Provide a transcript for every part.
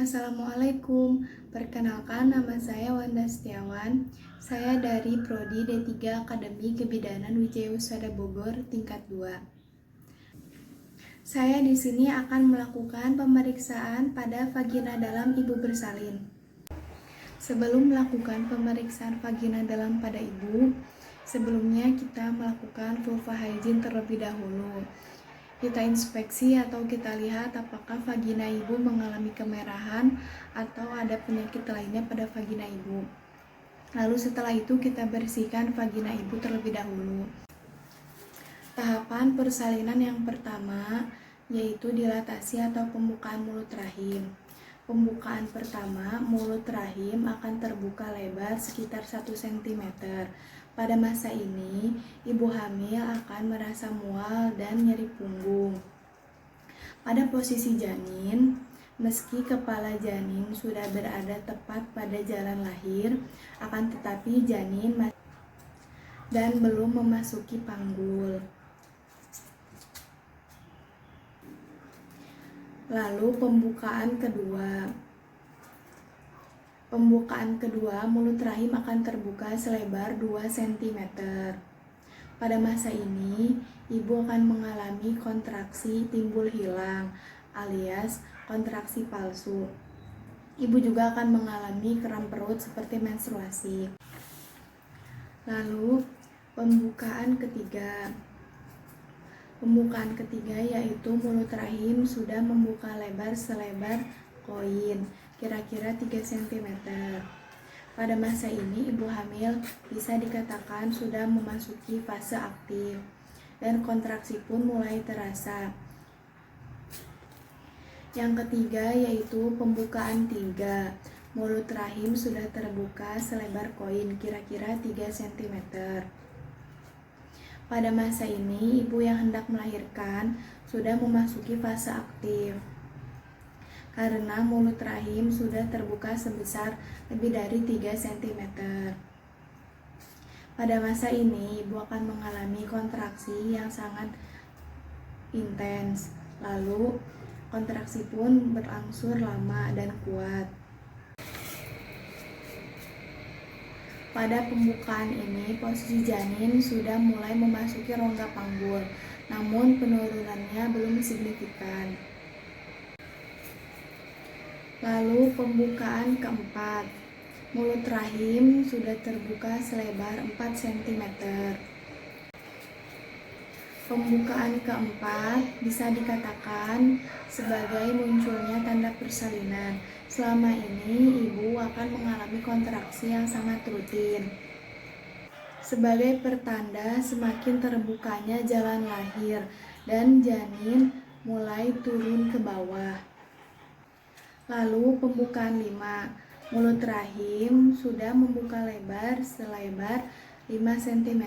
Assalamualaikum. Perkenalkan, nama saya Wanda Setiawan. Saya dari Prodi D3 Akademi Kebidanan Wijaya Wusada Bogor tingkat 2. Saya di sini akan melakukan pemeriksaan pada vagina dalam ibu bersalin. Sebelum melakukan pemeriksaan vagina dalam pada ibu, sebelumnya kita melakukan vulva hygiene terlebih dahulu. Kita inspeksi atau kita lihat apakah vagina ibu mengalami kemerahan atau ada penyakit lainnya pada vagina ibu. Lalu setelah itu kita bersihkan vagina ibu terlebih dahulu. Tahapan persalinan yang pertama yaitu dilatasi atau pembukaan mulut rahim. Pembukaan pertama, mulut rahim akan terbuka lebar sekitar 1 cm. Pada masa ini, ibu hamil akan merasa mual dan nyeri punggung. Pada posisi janin, meski kepala janin sudah berada tepat pada jalan lahir, akan tetapi janin dan belum memasuki panggul. Lalu pembukaan kedua. Pembukaan kedua, mulut rahim akan terbuka selebar 2 cm. Pada masa ini, ibu akan mengalami kontraksi timbul hilang alias kontraksi palsu. Ibu juga akan mengalami kram perut seperti menstruasi. Lalu, pembukaan ketiga. Pembukaan ketiga yaitu mulut rahim sudah membuka lebar selebar koin, kira-kira 3 cm. Pada masa ini, ibu hamil bisa dikatakan sudah memasuki fase aktif dan kontraksi pun mulai terasa. Yang ketiga yaitu pembukaan 3. Mulut rahim sudah terbuka selebar koin, kira-kira 3 cm. Pada masa ini, ibu yang hendak melahirkan sudah memasuki fase aktif karena mulut rahim sudah terbuka sebesar lebih dari 3 cm. Pada masa ini, ibu akan mengalami kontraksi yang sangat intens. Lalu, kontraksi pun berangsur lama dan kuat. Pada pembukaan ini, posisi janin sudah mulai memasuki rongga panggul, namun penurunannya belum signifikan. Lalu pembukaan keempat, mulut rahim sudah terbuka selebar 4 cm. Pembukaan keempat bisa dikatakan sebagai munculnya tanda persalinan. Selama ini, ibu akan mengalami kontraksi yang sangat rutin. Sebagai pertanda semakin terbukanya jalan lahir dan janin mulai turun ke bawah. Lalu pembukaan 5. Mulut rahim sudah membuka lebar selebar 5 cm.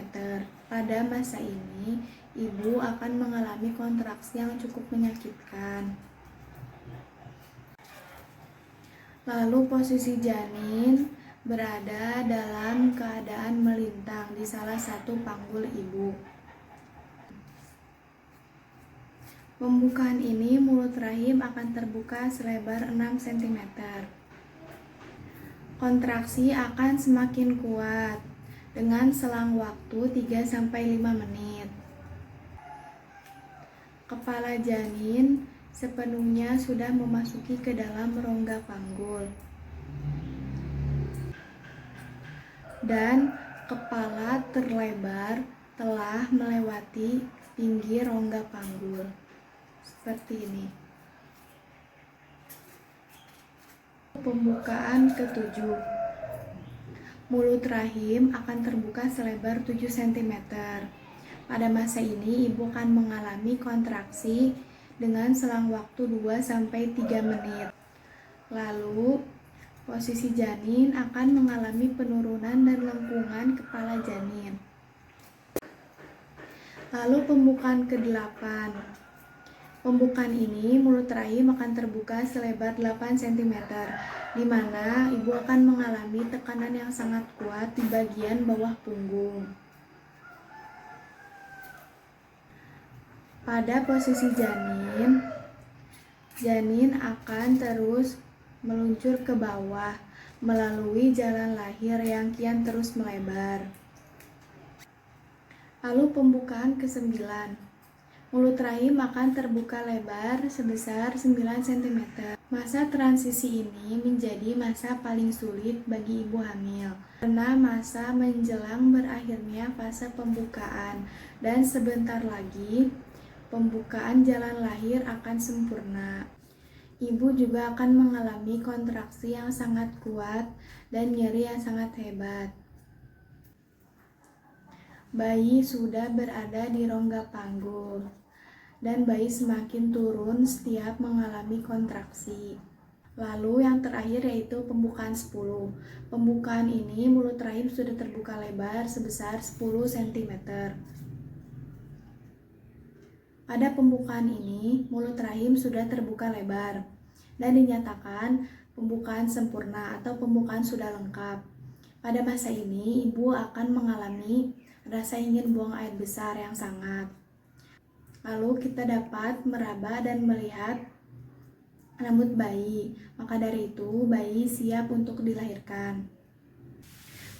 Pada masa ini, ibu akan mengalami kontraksi yang cukup menyakitkan. Lalu posisi janin berada dalam keadaan melintang di salah satu panggul ibu. Pembukaan ini mulut rahim akan terbuka selebar 6 cm. Kontraksi akan semakin kuat dengan selang waktu 3-5 menit. Kepala janin sepenuhnya sudah memasuki ke dalam rongga panggul. Dan kepala terlebar telah melewati pinggir rongga panggul. Seperti ini. Pembukaan ketujuh. Mulut rahim akan terbuka selebar 7 cm. Pada masa ini, ibu akan mengalami kontraksi dengan selang waktu 2-3 menit. Lalu, posisi janin akan mengalami penurunan dan lengkungan kepala janin. Lalu pembukaan ke-8. Pembukaan ini mulut rahim akan terbuka selebar 8 cm, di mana ibu akan mengalami tekanan yang sangat kuat di bagian bawah punggung. Pada posisi janin akan terus meluncur ke bawah melalui jalan lahir yang kian terus melebar. Lalu pembukaan ke-9. Mulut rahim akan terbuka lebar sebesar 9 cm. Masa transisi ini menjadi masa paling sulit bagi ibu hamil karena masa menjelang berakhirnya fase pembukaan dan sebentar lagi pembukaan jalan lahir akan sempurna. Ibu juga akan mengalami kontraksi yang sangat kuat dan nyeri yang sangat hebat. Bayi sudah berada di rongga panggul dan bayi semakin turun setiap mengalami kontraksi. Lalu yang terakhir yaitu pembukaan 10. Pembukaan ini mulut rahim sudah terbuka lebar sebesar 10 cm. Pada pembukaan ini, mulut rahim sudah terbuka lebar dan dinyatakan pembukaan sempurna atau pembukaan sudah lengkap. Pada masa ini, ibu akan mengalami rasa ingin buang air besar yang sangat. Lalu kita dapat meraba dan melihat rambut bayi. Maka dari itu, bayi siap untuk dilahirkan.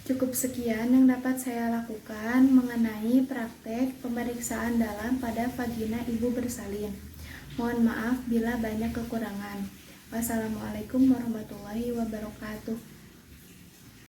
Cukup sekian yang dapat saya lakukan mengenai praktek pemeriksaan dalam pada vagina ibu bersalin. Mohon maaf bila banyak kekurangan. Wassalamualaikum warahmatullahi wabarakatuh.